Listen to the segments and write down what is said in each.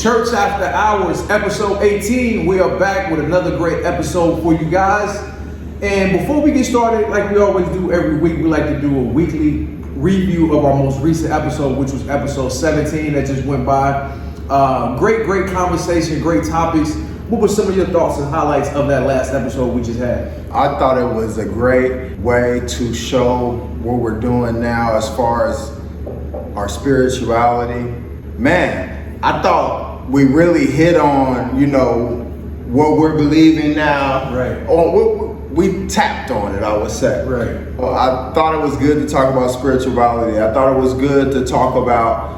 Church After Hours, episode 18. We are back with another great episode for you guys. And before we get started, like we always do every week, we like to do a weekly review of our most recent episode, which was episode 17 that just went by. Great conversation, great topics. What were some of your thoughts and highlights of that last episode we just had? I thought it was a great way to show what we're doing now as far as our spirituality. Man, I thought we really hit on, what we're believing now. Right. We tapped on it, I would say. Right. I thought it was good to talk about spirituality. I thought it was good to talk about,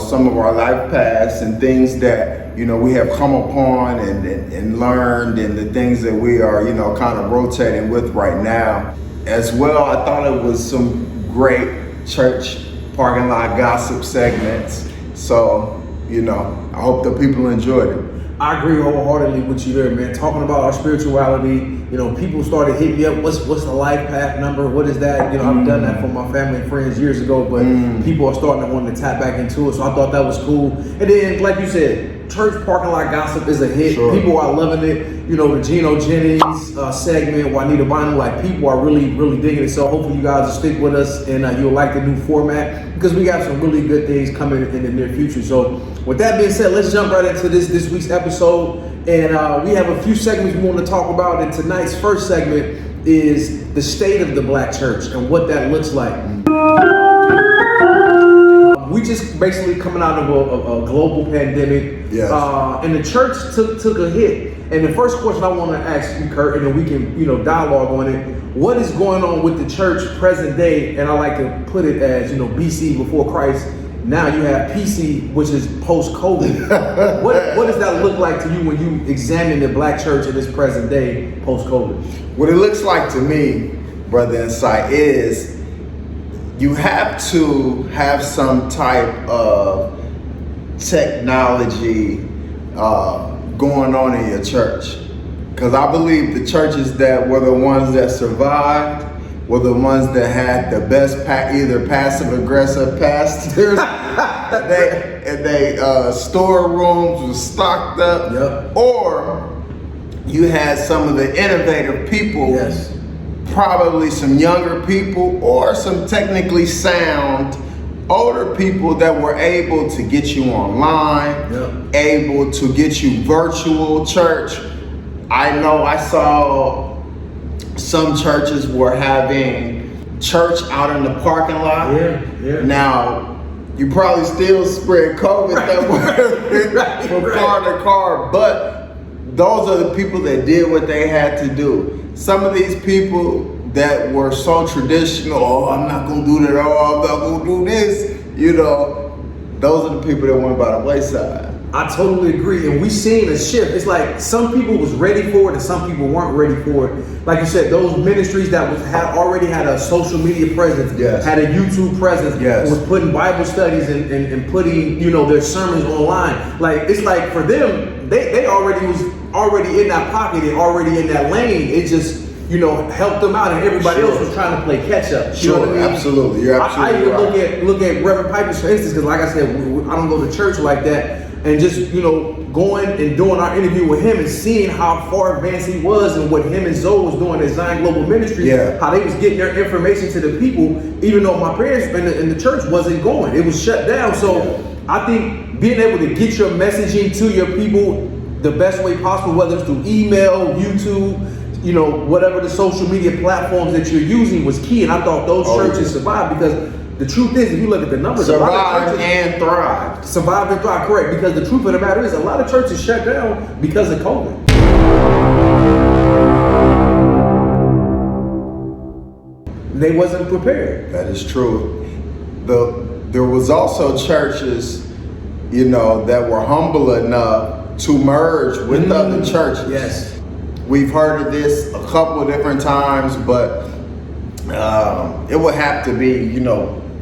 some of our life paths and things that, we have come upon and learned, and the things that we are, kind of rotating with right now. As well, I thought it was some great church parking lot gossip segments. So, I hope the people enjoyed it. I agree wholeheartedly with you there, man. Talking about our spirituality, people started hitting me up. What's the life path number? What is that? I've done that for my family and friends years ago, but people are starting to want to tap back into it. So I thought that was cool. And then, like you said, church parking lot gossip is a hit. Sure. People are loving it. The Geno Jennings segment, Juanita Bynum, like people are really digging it. So hopefully you guys will stick with us and you'll like the new format because we got some really good things coming in the near future. So with that being said, let's jump right into this week's episode. And we have a few segments we want to talk about. And tonight's first segment is the state of the Black church and what that looks like. We just basically coming out of a global pandemic. Yes. And the church took a hit. And the first question I want to ask you, Kurt, and then we can, dialogue on it. What is going on with the church present day? And I like to put it as, BC, before Christ. Now you have PC, which is post-COVID. What does that look like to you when you examine the Black church in this present day post-COVID? What it looks like to me, Brother Insight, is you have to have some type of technology going on in your church. Because I believe the churches that were the ones that survived were the ones that had the best either passive-aggressive pastors, they storerooms were stocked up, yep. Or you had some of the innovative people, yes. Probably some younger people or some technically sound older people that were able to get you online, yep. Able to get you virtual church. I know I saw some churches were having church out in the parking lot. Yeah. Now, you probably still spread COVID that way from car to car, but those are the people that did what they had to do. Some of these people that were so traditional, I'm not gonna do that, I'm not gonna do this, those are the people that went by the wayside. I totally agree, and we seen a shift. It's like some people was ready for it and some people weren't ready for it. Like you said, those ministries that already had a social media presence, yes. Had a YouTube presence, yes. Was putting Bible studies and putting their sermons online. Like it's like for them, they already was already in that pocket and already in that lane. It just helped them out, and everybody else was trying to play catch up. Sure, what I mean? Absolutely, you're absolutely I even look at Reverend Pipers for instance, because like I said, I don't go to church like that. And just, going and doing our interview with him and seeing how far advanced he was and what him and Zoe was doing at Zion Global Ministry, how they was getting their information to the people, even though my parents in the church wasn't going. It was shut down. So I think being able to get your messaging to your people the best way possible, whether it's through email, YouTube, whatever the social media platforms that you're using was key. And I thought those churches survived because the truth is, if you look at the numbers, survive and thrive. Survive and thrive, correct. Because the truth of the matter is, a lot of churches shut down because of COVID. They wasn't prepared. That is true. There was also churches, that were humble enough to merge with other churches. Yes. We've heard of this a couple of different times, but it would have to be,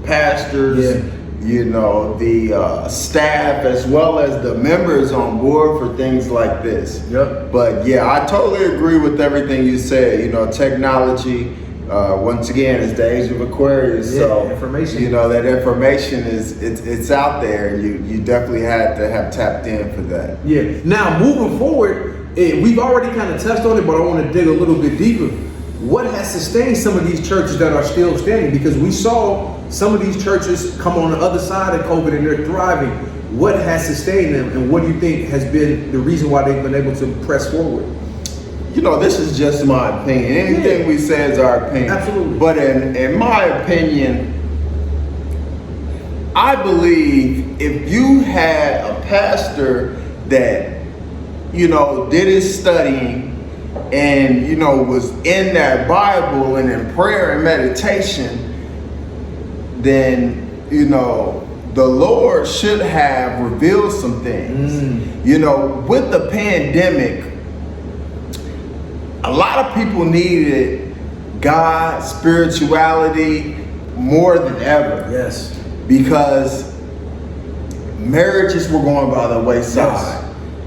pastors, the staff, as well as the members on board for things like this. Yep. But yeah, I totally agree with everything you said. Technology once again, it's the age of Aquarius, so information. You know that information it's out there. You definitely had to have tapped in for that. Yeah. Now moving forward, we've already kind of touched on it, but I want to dig a little bit deeper. What has sustained some of these churches that are still standing? Because we saw some of these churches come on the other side of COVID and they're thriving. What has sustained them, and what do you think has been the reason why they've been able to press forward? You know, this is just my opinion. Anything we say is our opinion. Absolutely. But in my opinion, I believe if you had a pastor that, you know, did his studying and, you know, was in that Bible and in prayer and meditation, then, you know, the Lord should have revealed some things. You know, with the pandemic, a lot of people needed God, spirituality more than ever. Yes. Because marriages were going by the wayside. Yes.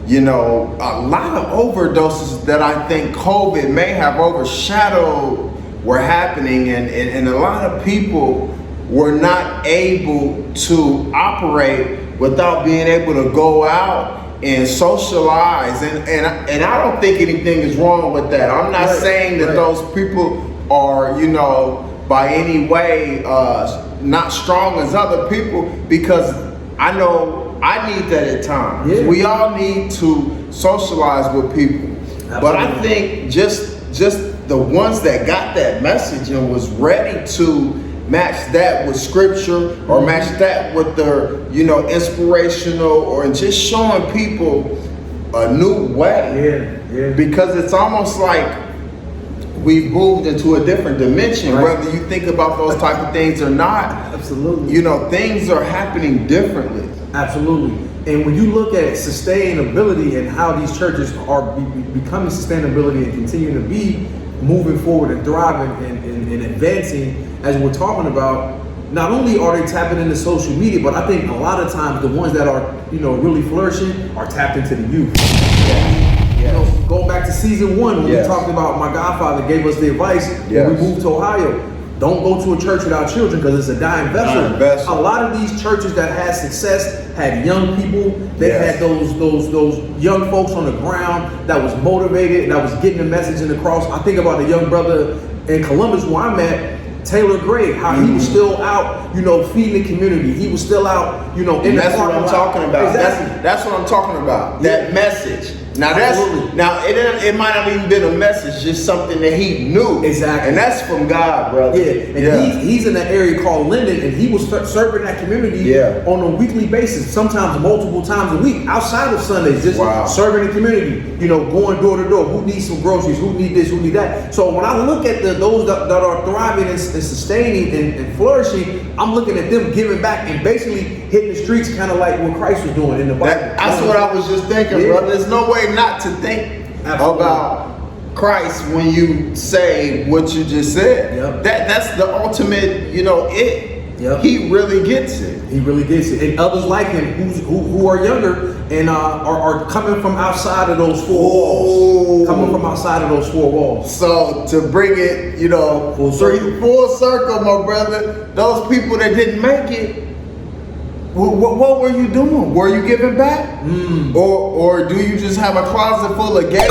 You know, a lot of overdoses that I think COVID may have overshadowed were happening, and a lot of people were not able to operate without being able to go out and socialize, and I don't think anything is wrong with that. I'm not saying that those people are, you know, by any way not strong as other people, because I know I need that at times. Yeah. We all need to socialize with people. Absolutely. But I think just the ones that got that message and was ready to match that with scripture or match that with their, you know, inspirational, or just showing people a new way. Yeah. Because it's almost like we've moved into a different dimension, whether you think about those type of things or not. Absolutely. You know, things are happening differently. Absolutely. And when you look at sustainability and how these churches are becoming sustainability and continuing to be moving forward and thriving and advancing, as we're talking about, not only are they tapping into social media, but I think a lot of times the ones that are, you know, really flourishing are tapped into the youth. You know, going back to season 1 when we talked about, my godfather gave us the advice when we moved to Ohio. Don't go to a church without children, because it's a dying vessel. A lot of these churches that had success had young people. They had those young folks on the ground that was motivated, that was getting the message across. I think about a young brother in Columbus where I'm at, Taylor Gray, how he was still out, you know, feeding the community. He was still out, you know, in the parking lot. That's what I'm talking about. Exactly. That's what I'm talking about. That message. Now it might not even been a message, just something that he knew. Exactly. And that's from God, brother. He's in an area called Linden, and he was serving that community on a weekly basis, sometimes multiple times a week, outside of Sundays, just serving the community, you know, going door to door. Who needs some groceries? Who need this? Who need that? So when I look at those that are thriving and sustaining and flourishing, I'm looking at them giving back and basically hitting the streets, kind of like what Christ was doing in the Bible. That's what I was just thinking, brother. There's no way not to think about Christ when you say what you just said. That's the ultimate, you know, he really gets it. He really gets it. And others like him who are younger and are coming from outside of those four walls. Coming from outside of those four walls. So to bring it, you know, full circle, my brother, those people that didn't make it, what were you doing? Were you giving back? Or do you just have a closet full of gay,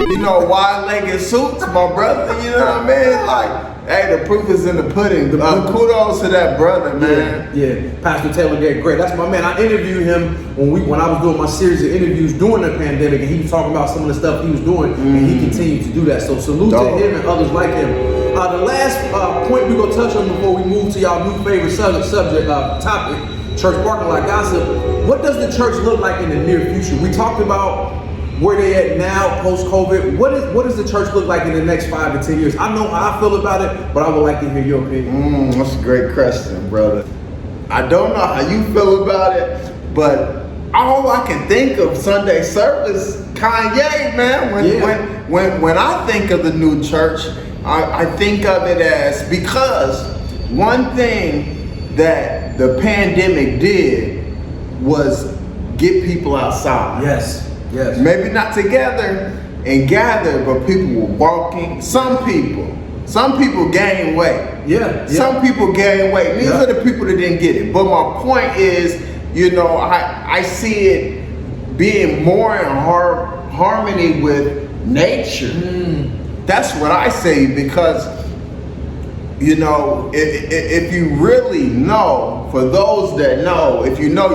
you know, wide-legged suits, my brother? You know what I mean? Like, hey, the proof is in the pudding. Kudos to that brother, man. Yeah. Pastor Taylor Gray. That's my man. I interviewed him when I was doing my series of interviews during the pandemic, and he was talking about some of the stuff he was doing, and he continued to do that. So salute to him and others like him. The last point we're gonna touch on before we move to y'all new favorite subject topic. Church parking lot gossip. What does the church look like in the near future? We talked about where they at now, post-COVID. What does the church look like in the next 5 to 10 years? I know how I feel about it, but I would like to hear your opinion. That's a great question, brother. I don't know how you feel about it, but all I can think of Sunday service, Kanye, man. When I think of the new church, I think of it as, because one thing that the pandemic did was get people outside. Yes. Maybe not together and gather, but people were walking. Some people, Some people gain weight. Yeah. Some people gain weight. These are the people that didn't get it. But my point is, I see it being more in harmony with nature. That's what I say, because if you really know, for those that know, if you know,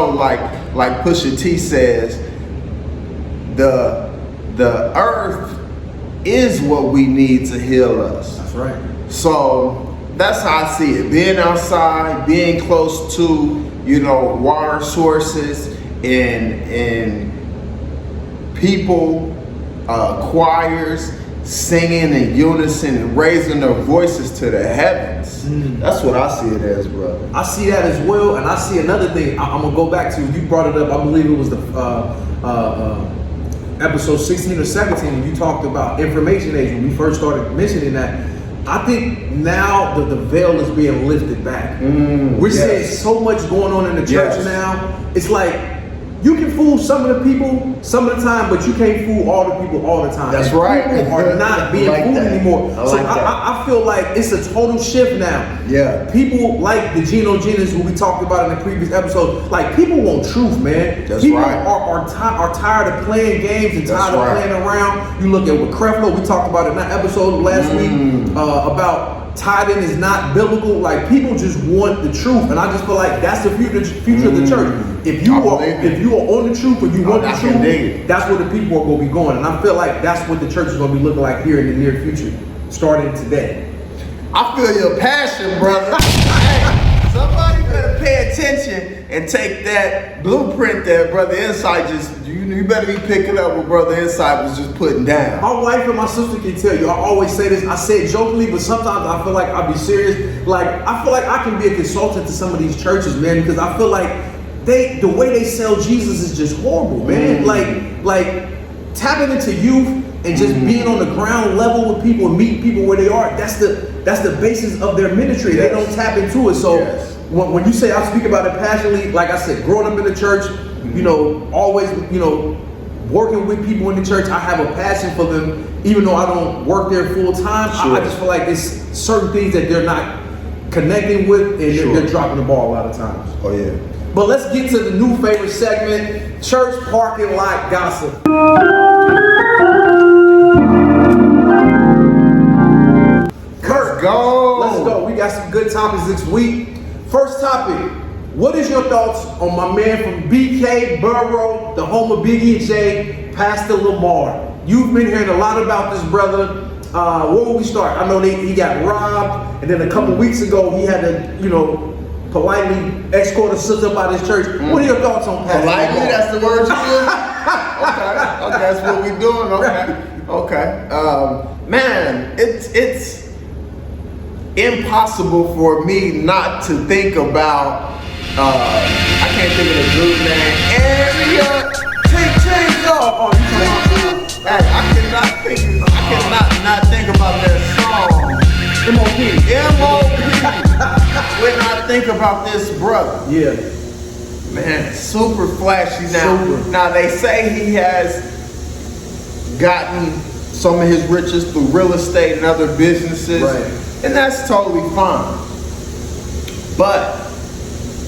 like Pusha T says, the earth is what we need to heal us. That's right. So that's how I see it. Being outside, being close to, water sources and people, choirs, singing in unison and raising their voices to the heavens. That's what I see it as, brother. I see that as well, and I see another thing. I'm gonna go back to, you brought it up, I believe it was the episode 16 or 17 when you talked about information age, when we first started mentioning that. I think now the veil is being lifted back. We're seeing so much going on in the church now. It's like, you can fool some of the people some of the time, but you can't fool all the people all the time. That's and right. People are not being fooled anymore. I feel like it's a total shift now. Yeah. People like the Geno Jennings, who we talked about in the previous episode, like, people want truth, man. That's people right. are tired of playing games and tired of playing around. You look at what Creflo, we talked about in that episode last week about tithing is not biblical. Like, people just want the truth, and I just feel like that's the future of the church. If you are on the truth and you want the truth, that's where the people are going to be going. And I feel like that's what the church is going to be looking like here in the near future, starting today. I feel your passion, brother. Hey, somebody better pay attention and take that blueprint that Brother Insight you better be picking up what Brother Insight was just putting down. My wife and my sister can tell you, I always say this, I say it jokingly, but sometimes I feel like I'll be serious. Like, I feel like I can be a consultant to some of these churches, man, because I feel like the way they sell Jesus is just horrible, man. Like tapping into youth and just being on the ground level with people and meeting people where they are, that's the basis of their ministry. They don't tap into it. So when you say I speak about it passionately, like I said, growing up in the church, always, working with people in the church, I have a passion for them, even though I don't work there full time. I just feel like it's certain things that they're not connecting with, and they're dropping the ball a lot of times. Oh yeah. But let's get to the new favorite segment, church parking lot gossip. Let's go. Let's go. We got some good topics this week. First topic. What is your thoughts on my man from BK Borough, the home of Biggie and Jay, Pastor Lamor? You've been hearing a lot about this brother. Where will we start? I know he got robbed, and then a couple weeks ago he had to, politely escort a sister up out of his church. What are your thoughts on Pastor Politely, Lamor? that's the word you use? Okay, that's what we're doing. Okay. Man, it's impossible for me not to think about. I can't think of the dude's name. Area change off. Hey, I cannot not think about that song. M.O.P. When I think about this brother. Yeah. Man, super flashy now. Super. Now they say he has gotten some of his riches through real estate and other businesses. Right. And that's totally fine. But,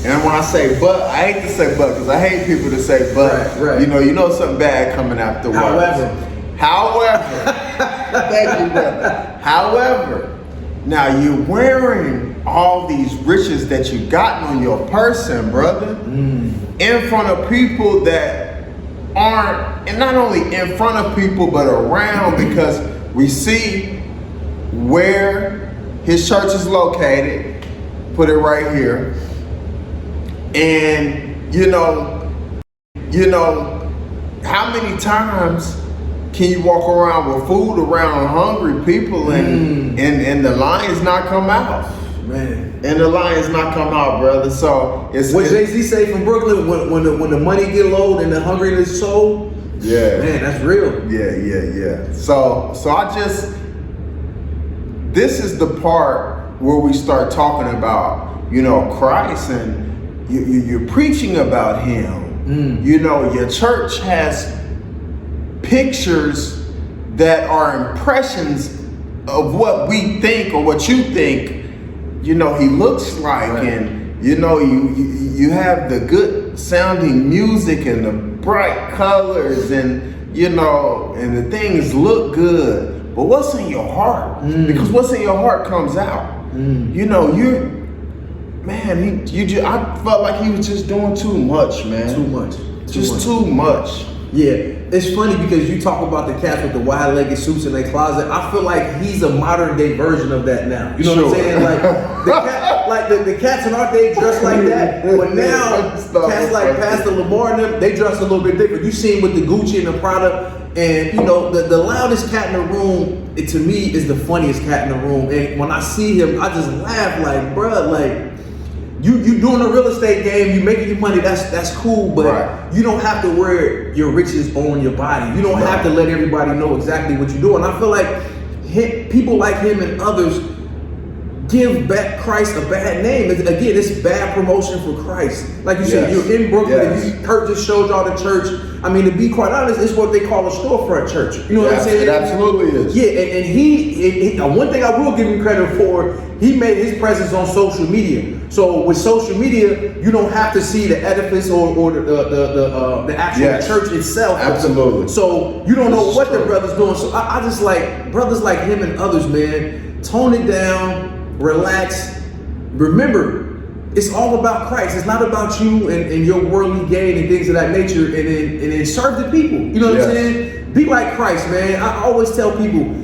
and when I say but, I hate to say but, because I hate people to say but. Right. You know something bad coming afterwards. However, thank you, brother. However, now you're wearing all these riches that you gotten on your person, brother, in front of people that aren't, and not only in front of people, but around, because we see where his church is located. Put it right here. And how many times can you walk around with food around hungry people and the lions not come out? Man. And the lions not come out, brother. So it's what Jay-Z say from Brooklyn, when the money get low and the hungriness sold. Yeah. Man, that's real. Yeah. So this is the part where we start talking about, Christ, and you're preaching about him. Your church has pictures that are impressions of what we think or what you think, you know, he looks like, Right. and you know, you have the good sounding music and the bright colors, and you know, and the things look good. But what's in your heart? Because what's in your heart comes out. You know, I felt like he was just doing too much, man. Too much. Too much. Yeah, it's funny because you talk about the cats with the wide-legged suits in their closet. I feel like he's a modern-day version of that now. You know what I'm saying? Like the cats in our day dress like that, but now cats like Pastor Lamor and them, they dress a little bit different. You see him with the Gucci and the Prada, and you know the loudest cat in the room, to me, is the funniest cat in the room. And when I see him, I just laugh like, bruh, like. You doing a real estate game, you making your money, that's cool, but Right. you don't have to wear your riches on your body. You don't have to let everybody know exactly what you're doing. I feel like people like him and others give back Christ a bad name. Again, it's bad promotion for Christ. Like you said, you're in Brooklyn, and Kurt just showed y'all the church. I mean, to be quite honest, it's what they call a storefront church. You know what I'm saying? It absolutely is. Yeah, and he one thing I will give him credit for, he made his presence on social media. So with social media, you don't have to see the edifice or the actual church itself. Absolutely. So you don't know what the brother's doing. So I just like brothers like him and others, man. Tone it down, relax. Remember, it's all about Christ. It's not about you and your worldly gain and things of that nature. And then serve the people. You know what I'm saying? Be like Christ, man. I always tell people,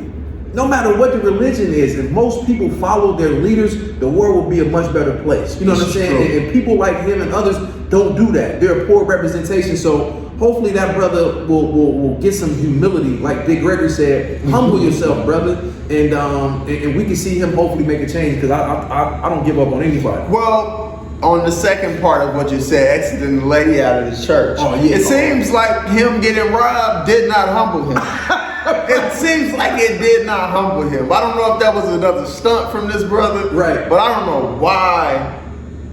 no matter what the religion is, if most people follow their leaders, the world will be a much better place. You know what I'm saying? And people like him and others don't do that. They're a poor representation. So hopefully that brother will get some humility. Like Dick Gregory said, humble yourself, brother. And we can see him hopefully make a change, because I don't give up on anybody. Well, on the second part of what you said, exiting the lady out of the church. Oh, yeah. It seems like him getting robbed did not humble him. It seems like it did not humble him. I don't know if that was another stunt from this brother. Right. But I don't know why,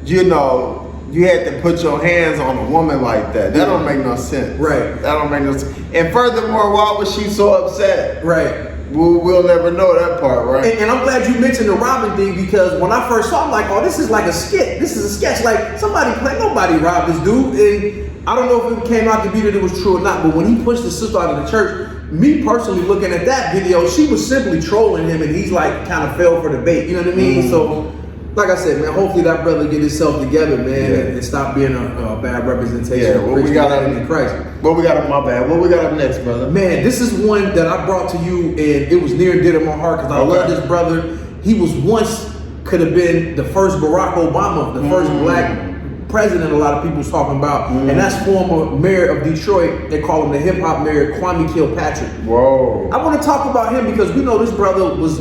you know, you had to put your hands on a woman like that. That don't make no sense. Right. That don't make no sense. And furthermore, why was she so upset? Right. We'll never know that part, right? And I'm glad you mentioned the robbing thing, because when I first saw him, I'm like, oh, this is like a skit. This is a sketch. Like, nobody robbed this dude. And I don't know if it came out to be that it was true or not, but when he pushed the sister out of the church, me personally looking at that video, she was simply trolling him, and he's like kind of fell for the bait. You know what I mean? So, like I said, man, hopefully that brother get himself together, man, and stop being a bad representation of Christianity in Christ. What we got up, my bad? What we got up next, brother? Man, this is one that I brought to you, and it was near and dear to my heart, because I love this brother. He was once, could have been the first Barack Obama, the first black president a lot of people's talking about, and that's former mayor of Detroit. They call him the hip hop mayor, Kwame Kilpatrick. Whoa! I want to talk about him because we know this brother was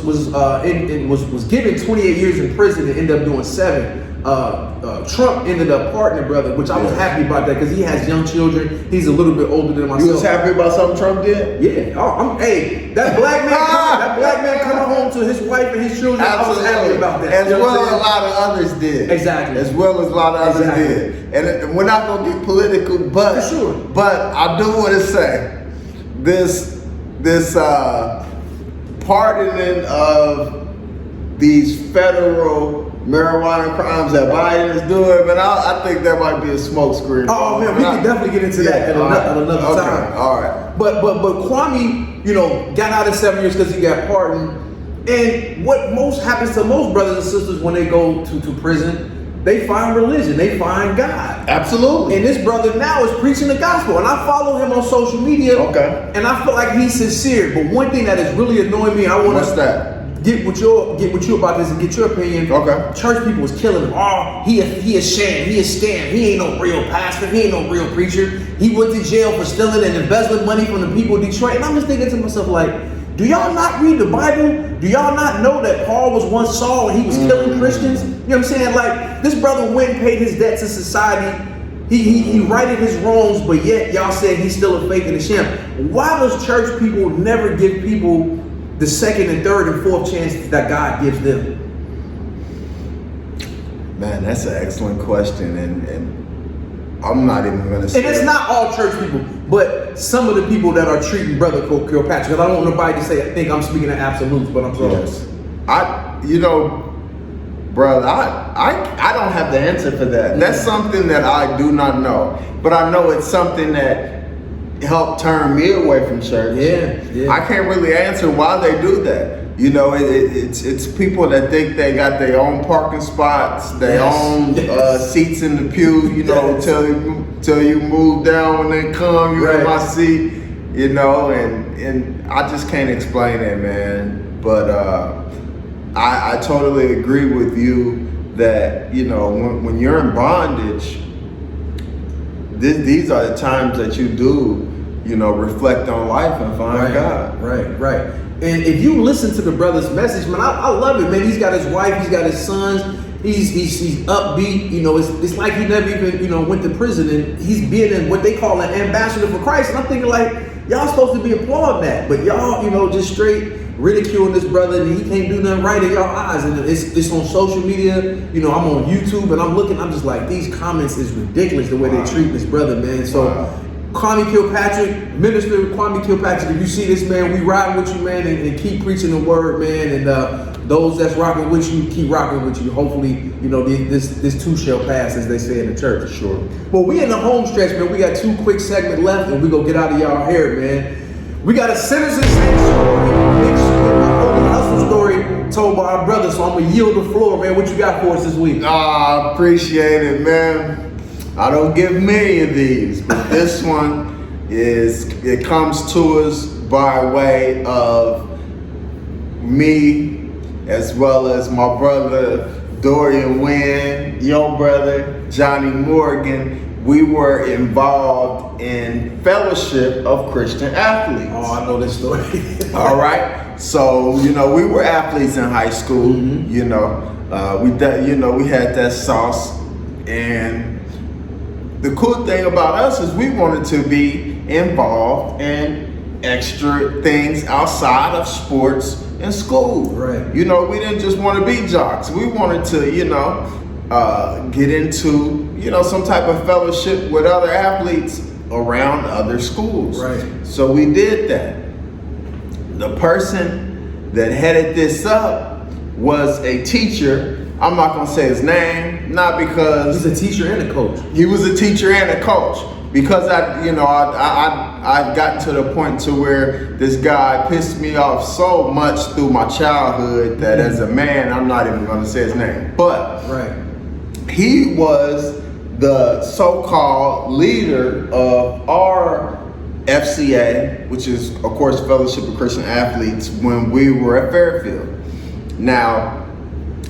given 28 years in prison and ended up doing 7. Trump ended up pardoning brother, which I was happy about that, because he has young children. He's a little bit older than myself. You was happy about something Trump did? Yeah. Oh, that black man coming home to his wife and his children. Absolutely. I was happy about that. As well as a lot of others did. Exactly. As well as a lot of others did. And we're not gonna get political, but For sure. But I do want to say this pardoning of these federal marijuana crimes that Biden is doing, but I think that might be a smokescreen. Oh man, we can definitely get into that at another time. All right. But Kwame, got out in 7 years because he got pardoned. And what happens to most brothers and sisters when they go to prison, they find religion, they find God. Absolutely. And this brother now is preaching the gospel, and I follow him on social media. Okay. And I feel like he's sincere. But one thing that is really annoying me, I want to get with you about this and get your opinion. Okay. Church people is killing him. Oh, he a sham. He a scam. He ain't no real pastor. He ain't no real preacher. He went to jail for stealing and embezzling money from the people of Detroit. And I'm just thinking to myself, like, do y'all not read the Bible? Do y'all not know that Paul was once Saul and he was killing Christians? You know what I'm saying? Like, this brother went and paid his debt to society. He righted his wrongs, but yet y'all said he's still a fake and a sham. Why does church people never give people the second and third and fourth chances that God gives them? Man, that's an excellent question, and I'm not even gonna say. And it's not all church people, but some of the people that are treating Brother Kilpatrick. Because I don't want nobody to say I think I'm speaking in absolutes, but I'm sorry. Yes. Brother, I don't have the answer for that. That's something that I do not know. But I know it's something that helped turn me away from church. Yeah. I can't really answer why they do that. It's people that think they got their own parking spots, their own seats in the pew. Till you move down when they come, you in my seat. And I just can't explain it, man. But I totally agree with you that when you're in bondage, these are the times that you do reflect on life and find God. Right. And if you listen to the brother's message, man, I love it, man. He's got his wife, he's got his sons. He's upbeat. It's like he never even went to prison, and he's being in what they call an ambassador for Christ. And I'm thinking like, y'all supposed to be applauding that, but y'all just straight ridiculing this brother, and he can't do nothing right in y'all eyes. And it's on social media. I'm on YouTube, and I'm just like, these comments is ridiculous the way they treat this brother, man. So. Kwame Kilpatrick, Minister Kwame Kilpatrick, if you see this, man, we riding with you, man, and keep preaching the word, man. And those that's rocking with you, keep rocking with you. Hopefully, this too shall pass, as they say in the church. Sure. Well, we in the home stretch, man. We got 2 quick segments left, and we gonna get out of y'all hair, man. We got a Sinners and Saints story, mixed with a holy hustle story told by our brother. So I'm gonna yield the floor, man. What you got for us this week? I appreciate it, man. I don't give many of these, but this one it comes to us by way of me, as well as my brother Dorian Wynn, your brother Johnny Morgan. We were involved in Fellowship of Christian Athletes. Oh, I know this story. All right. So, we were athletes in high school. Mm-hmm. We had that sauce. And the cool thing about us is we wanted to be involved in extra things outside of sports and school. Right. We didn't just want to be jocks. We wanted to, get into, some type of fellowship with other athletes around other schools. Right. So we did that. The person that headed this up was a teacher. I'm not gonna say his name, not because he's a teacher and a coach. He was a teacher and a coach, because I've gotten to the point to where this guy pissed me off so much through my childhood that as a man, I'm not even gonna say his name. But he was the so-called leader of our F.C.A, which is of course Fellowship of Christian Athletes, when we were at Fairfield. Now,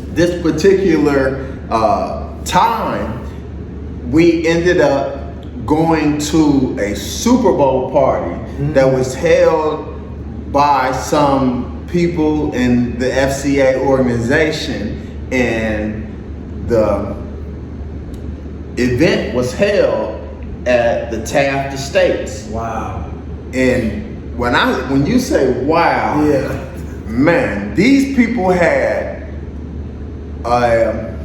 this particular time, we ended up going to a Super Bowl party that was held by some people in the F.C.A organization, and the event was held at the Taft Estates. Wow. And when you say wow, man, these people had a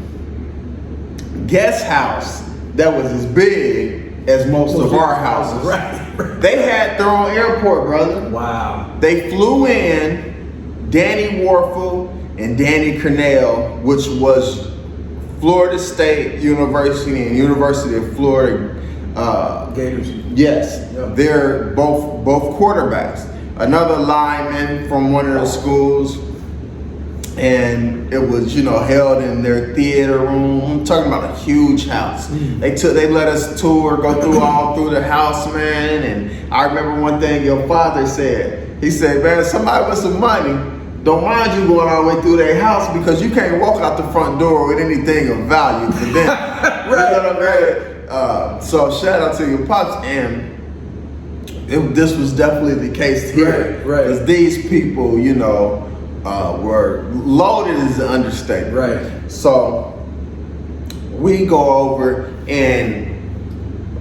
guest house that was as big as most of our houses. Right. They had their own airport, brother. Wow. They flew in Danny Warfel and Danny Cornell, which was Florida State University and University of Florida Gators. Yes, they're both quarterbacks. Another lineman from one of the schools, and it was held in their theater room. I'm talking about a huge house. They let us go through the house, man. And I remember one thing your father said. He said, "Man, somebody with some money don't mind you going all the way through their house, because you can't walk out the front door with anything of value for them." Right. You know what I mean? So shout out to your pops. And this was definitely the case here. Right. Because these people, were loaded is an understatement. Right. So we go over, and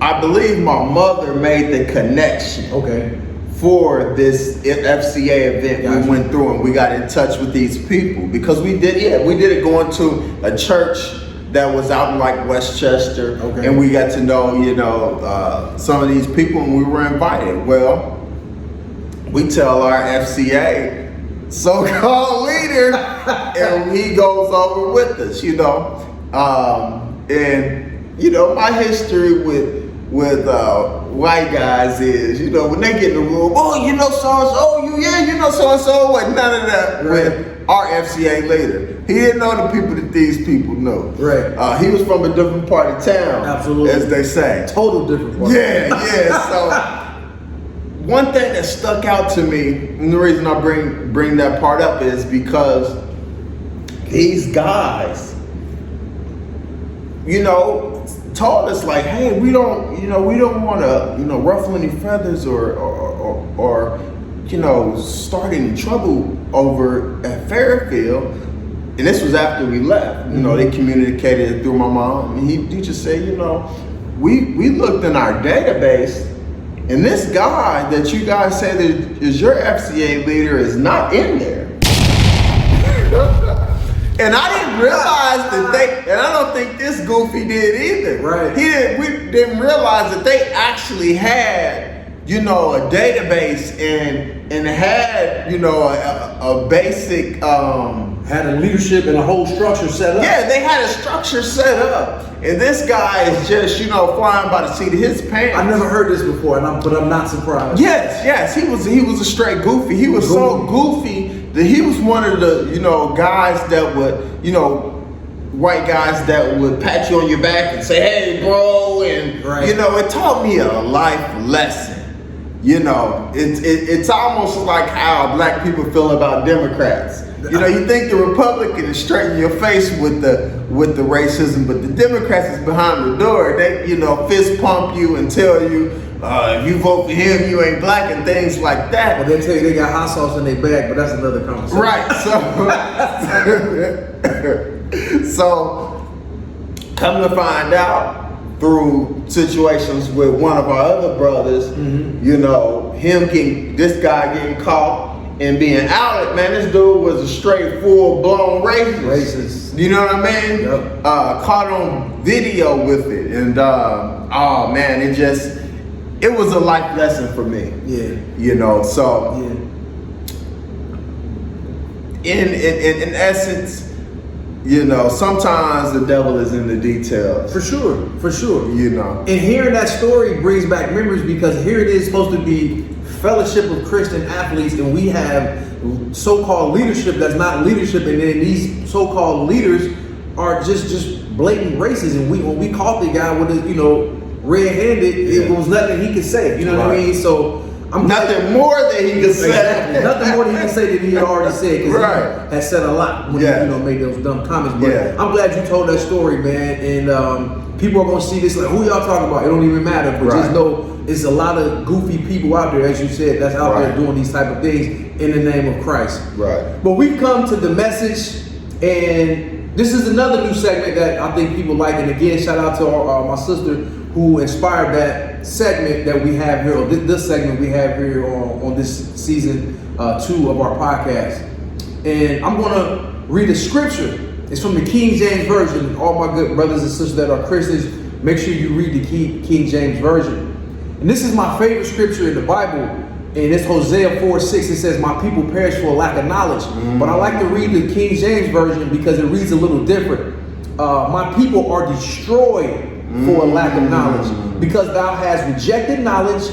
I believe my mother made the connection. Okay. For this F.C.A event. Gotcha. We went through and we got in touch with these people, because we did it going to a church that was out in like Westchester, Okay. and we got to know, you know, some of these people, and we were invited. Well, we tell our F.C.A. so-called leader, and he goes over with us, you know. And you know, my history with white guys is, you know, when they get in the room, oh, you know so-and-so, oh, you know so-and-so, and none of that. Right. With our F.C.A. leader. He didn't know the people that these people know. Right. He was from a different part of town. Absolutely. As they say. Total different part. Yeah. So one thing that stuck out to me, and the reason I bring that part up is because these guys, you know, told us like, hey, we don't want to, you know, ruffle any feathers or you know, start any trouble over at Fairfield. And this was after we left. You know, they communicated it through my mom. And he just said, you know, we looked in our database, and this guy that you guys say that is your F.C.A. leader is not in there. And I didn't realize that and I don't think this goofy did either. Right. We didn't realize that they actually had, you know, a database and had, you know, a basic Had a leadership and a whole structure set up. Yeah, they had a structure set up. And this guy is just, you know, flying by the seat of his pants. I never heard this before, but I'm not surprised. Yes, he was a straight goofy. He was so goofy that he was one of the, you know, guys that would, you know, white guys that would pat you on your back and say, hey, bro, and right. You know, it taught me a life lesson. You know, it's almost like how black people feel about Democrats. You know, you think the Republican is straight in your face with the racism, but the Democrats is behind the door. They, you know, fist pump you and tell you, if you vote for him, you ain't black and things like that. Well, they tell you they got hot sauce in their bag, but that's another conversation. Right. So come to find out through situations with one of our other brothers, you know, this guy getting caught and being outed, man, this dude was a straight full-blown racist. You know what I mean? Yep. Caught on video with it, and oh man, it was a life lesson for me. Yeah. You know, so Yeah. in essence, you know, sometimes the devil is in the details. For sure. For sure. You know. And hearing that story brings back memories, because here it is supposed to be fellowship of Christian athletes, and we have so-called leadership that's not leadership, and then these so-called leaders are just blatant racists. And when we caught the guy with his, you know, red-handed, it was nothing he could say. You know what I mean? So I'm nothing more that he could say. Exactly. Nothing more than he can say that he had already said, because Right. he has said a lot when he, you know, made those dumb comments. But I'm glad you told that story, man. And people are gonna see this like, who y'all talking about? It don't even matter. But just know it's a lot of goofy people out there, as you said, that's out there doing these type of things in the name of Christ. Right. But we've come to the message, and this is another new segment that I think people like. And again, shout out to my sister who inspired that segment that we have here, or this segment we have here on this season 2 of our podcast. And I'm gonna read a scripture. It's from the King James Version. All my good brothers and sisters that are Christians, make sure you read the King James Version. And this is my favorite scripture in the Bible. And it's Hosea 4:6. It says, my people perish for a lack of knowledge. But I like to read the King James Version because it reads a little different. My people are destroyed for a lack of knowledge. Because thou hast rejected knowledge,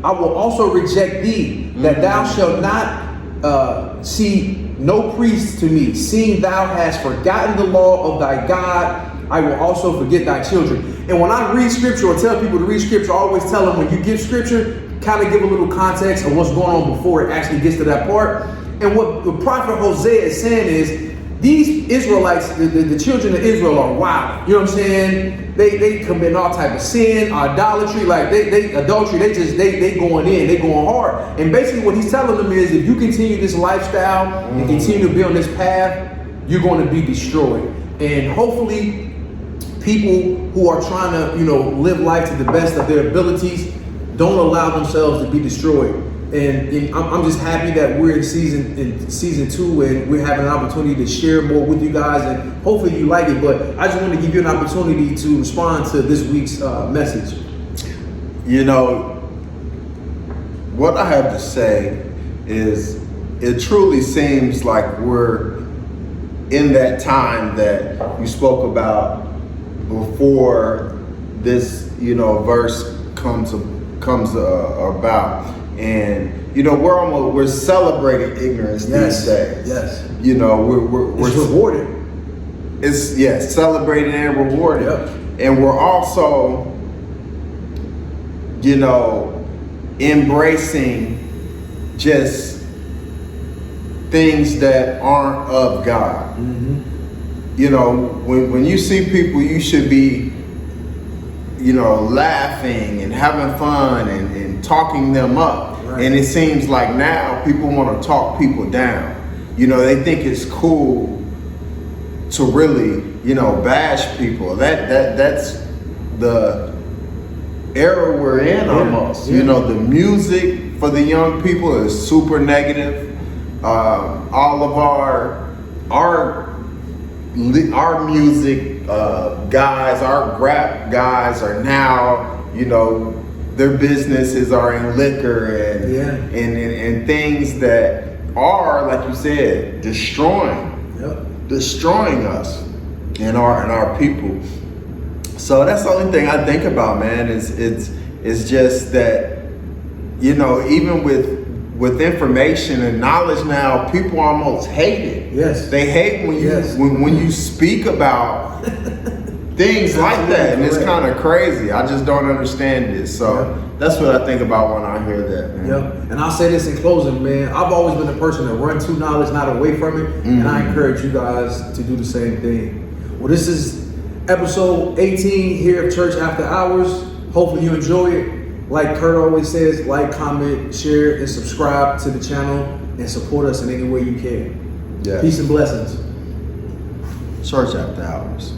I will also reject thee, that thou shalt not see no priest to me. Seeing thou hast forgotten the law of thy God, I will also forget thy children. And when I read scripture or tell people to read scripture, I always tell them, when you give scripture, kind of give a little context of what's going on before it actually gets to that part. And what the prophet Hosea is saying is, these Israelites, the children of Israel, are wild. You know what I'm saying? They commit all type of sin, idolatry, like they adultery. They going in, they going hard. And basically, what he's telling them is, if you continue this lifestyle and continue to be on this path, you're going to be destroyed. And hopefully, people who are trying to, you know, live life to the best of their abilities don't allow themselves to be destroyed. And I'm just happy that we're in season 2 and we're having an opportunity to share more with you guys, and hopefully you like it. But I just want to give you an opportunity to respond to this week's message. You know, what I have to say is it truly seems like we're in that time that you spoke about before this, verse comes about. And we're celebrating ignorance these days. Yes. We're it's rewarded. It's celebrated and rewarded. Yep. And we're also, embracing just things that aren't of God. Mm-hmm. When you see people, you should be, laughing and having fun and talking them up. Right. And it seems like now people want to talk people down. They think it's cool to really, bash people. That's the era we're in almost. Yeah. The music for the young people is super negative. All of our music guys, our rap guys are now, their businesses are in liquor and things that are, like you said, destroying us and our people. So that's the only thing I think about, man. It's just that, even with information and knowledge now, people almost hate it. Yes. They hate when you when you speak about things like that, and it's kind of crazy. I just don't understand it. So that's what I think about when I hear that, man. Yep. And I'll say this in closing, man. I've always been a person that run to knowledge, not away from it. Mm-hmm. And I encourage you guys to do the same thing. Well, this is episode 18 here of Church After Hours. Hopefully you enjoy it. Like Kurt always says, like, comment, share, and subscribe to the channel and support us in any way you can. Yeah. Peace and blessings. Church After Hours.